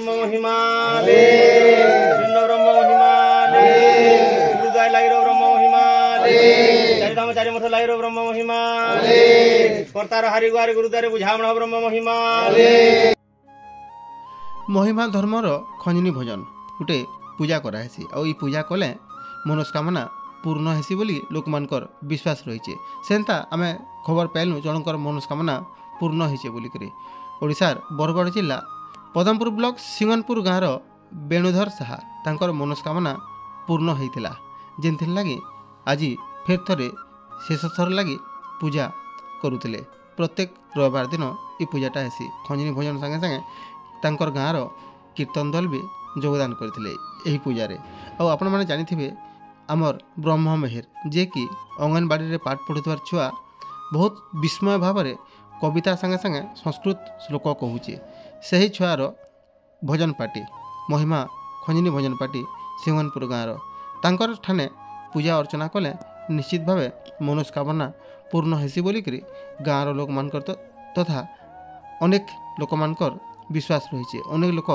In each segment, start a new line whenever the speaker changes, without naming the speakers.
ब्रह्म महिमा ले शून्य ब्रह्म महिमा ले गुरुद्वार लागिरो ब्रह्म महिमा ले चारिधाम चारि मठ लागिरो ब्रह्म महिमा ले कर्तार हरिद्वार गुरुद्वार बुझामण ब्रह्म महिमा ले।
महिमा धर्मर खंजनी भजन गोटे पूजा कराहेसी और ये पूजा कले मनोस्कामना पूर्ण हेसी बोली लोक मानकर विश्वास रही सेन्ता आम खबर पाइलु जनकर मनोस्कामना पूर्ण होइछे बोलिकरी। ओडिशार बरगढ़ जिला पदमपुर ब्लॉक सिंगनपुर गाँवर वेणुधर साहा तांकर मनोस्कामना पूर्ण होइथिला जेनथिर लगी आज फेर थरे शेष थर लगी पूजा करुतिले। प्रत्येक रविवार दिन ये पूजाटा हेसी खंजनी भोजन संगे संगे तांकर गाँवर कीर्तन दल भी योगदान करथिले एही पूजारे। और आपण माने जानिथिबे आमर ब्रह्म मेहर जे कि अंगनवाड़ी रे पाठ पढ़ुथवार छुआ बहुत विस्मय भाव में कविता संगे संगे संस्कृत श्लोक कहूचे से ही छुआर भजन पार्टी महिमा खंजनी भजन पार्टी सिंगनपुर गाँवर तांकर ठाने पूजा अर्चना कले निश्चित भाव मनोस्कामना पूर्ण हेसी बोलिकी गाँवर लोक मानकर तथा अनेक लोक मानकर विश्वास रही अनेक लोक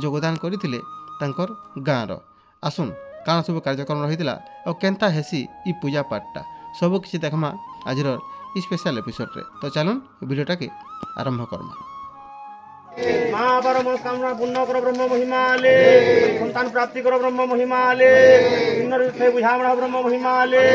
योगदान करथिले तांकर गाँवर। आसुन काण सब कार्यक्रम रही और केन्ता हेसी ई पूजा पाठटा सब किसी देखमा आज स्पेशल एपिसोड रे। तो चलून वीडियोटा के आरंभ करमा।
महापर मनोस्कामना पूर्ण कर ब्रह्म महिमा ले संतान प्राप्ति कर ब्रह्म महिमा ले शून्य बुझामण ब्रह्म महिमा ले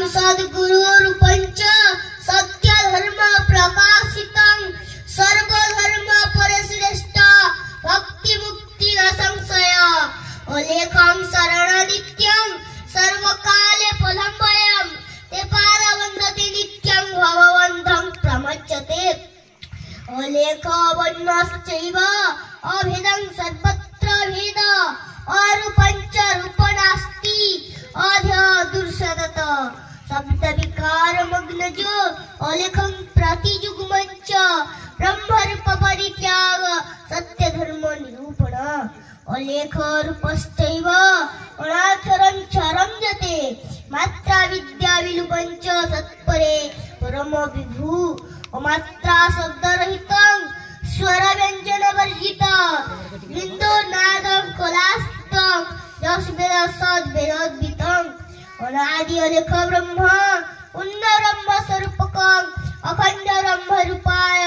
सद्गुरुरूपञ्च सत्य धर्म प्रकाशितं सर्वधर्म परिश्रेष्ठ भक्ति मुक्ति न संशय अलेखं शरणनित्यं सर्वकाले पदम्बयं ते पादवन्दते नित्यं भववन्तं प्रमच्यते अलेख वर्णश्चैव अभेदं सर्वत्र भेद अरूपञ्च रूपनास्ति अध्य दुर्शदत शब्द विकार मग्न जो अलेखं प्रतिजुगमंच ब्रह्म रूप परित्याग सत्य धर्म निरूपण अलेख रूपश्चैव अनाक्षरं क्षरं जते मात्रा विद्या विलुपञ्च सत्परे परम विभु अमात्रा शब्द रहितं स्वर व्यंजन वर्जित बिंदु नादं कलास्तं यश वेद सद वेदोद्भितं अनादि अलेख ब्रह्म उन्न ब्रह्म स्वरूपकं अखंड ब्रह्म रूपाय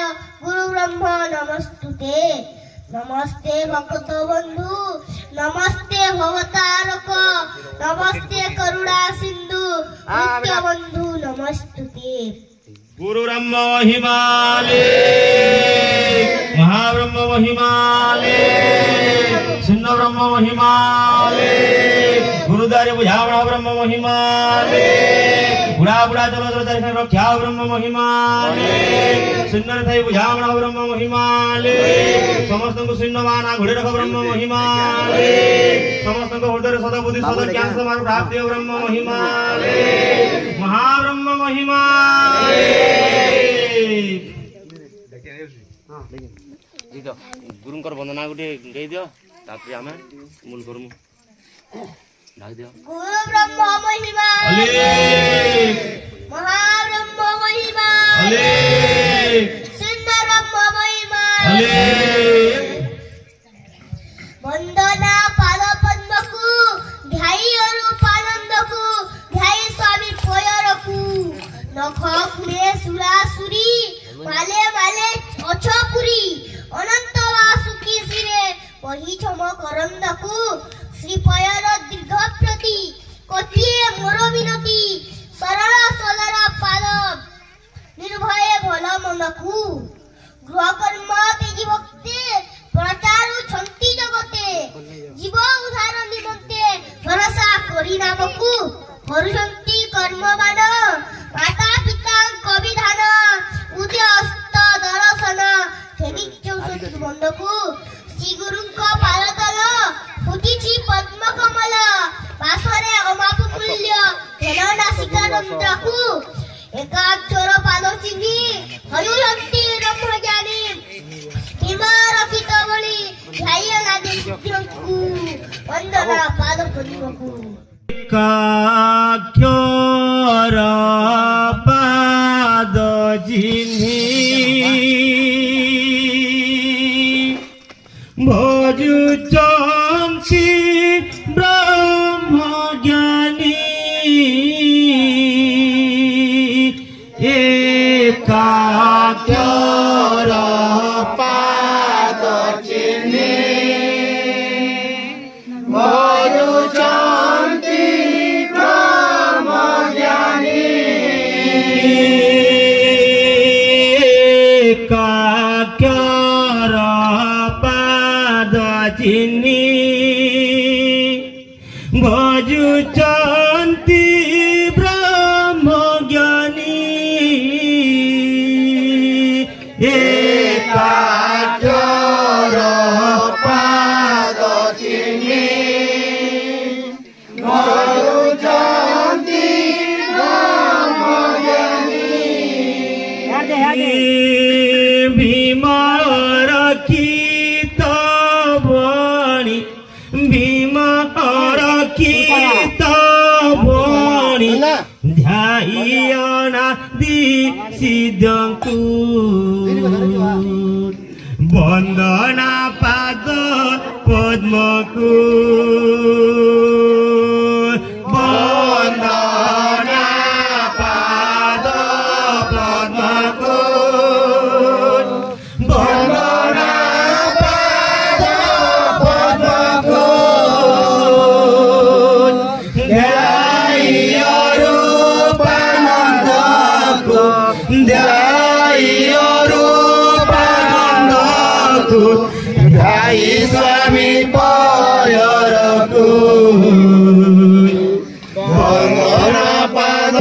गुरु ब्रह्म नमस्तुते नमस्ते भक्त बंधु नमस्ते भवतारक नमस्ते करुणा सिंधु नित्य बंधु नमस्तुते।
गुरु ब्रह्म महिमा ले महाब्रह्म महिमा ले शून्य ब्रह्म महिमा ले गुरुद्वार बुझामण ब्रह्म महिमा ले बुढ़ा बुढ़ा चलो दर्शन रक्षा ब्रह्म महिमा ले शून्य थे बुझामण ब्रह्म महिमा ले समस्त को शून्यवाना घोड़े रख ब्रह्म महिमा ले समस्त को हृदय सदा बुद्धि सदा ज्ञान समार प्राप्ति ब्रह्म महिमा ले महाब्रह्म महिमा गुरुंकर वंदना गोटे गई दियो तापरे आमे मूल करमु ढाक दियो।
गुरु ब्रह्म महिमा महाब्रह्म महिमा शून्य ब्रह्म महिमा वंदना पाद पद्मकु ध्याई अरूप आनंदकु ध्याई स्वामी पयरकु नख खुले सुरासुरी माले माले अछपुरी अनंत वासुकी सिरे वही क्षम करंदकु श्री पयर दीर्घ प्रति कोटिए मोर विनती सरल सदर पाद निर्भय भल मनकु गृह कर्म तेजी भक्ति प्रचारु छंती जगते जीव उद्धार निमंते भरोसा करी नामकु करुछंती कर्मवान माता पिता कविधान उदय हस्त दर्शन फेनिच बंधकु श्री गुरुଙ୍କ पादतल फुटिछि पद्म कमल पासरे अमाप मूल्य हेलनासिका नंद्रकु एकाक्षर पाद सिद्धंकु वंदना पाद पद्मकु
काक्योर पाद जिन्हि भजुचंसि ब्रह्म ज्ञानी एकाक्योर पाद जिन्हि भजुचंसि ब्रह्म ज्ञानी एकाक्योर पाद जिन्हि भजुचन्ति ब्रह्म ज्ञानी एकाक्योर पाद जिन्हि भजुचन्ति ब्रह्म ज्ञानी भीमर कीतवणी भीमर कीतवणी ध्यायना सिद्धंकु वंदना पाद पद्मकु वंदना पाद पद्मकु वंदना पाद पद्मकु ध्याय रूपानंदकु ध्याय रूपानंदकु ध्याय स्वामी पयरकु वंदना पाद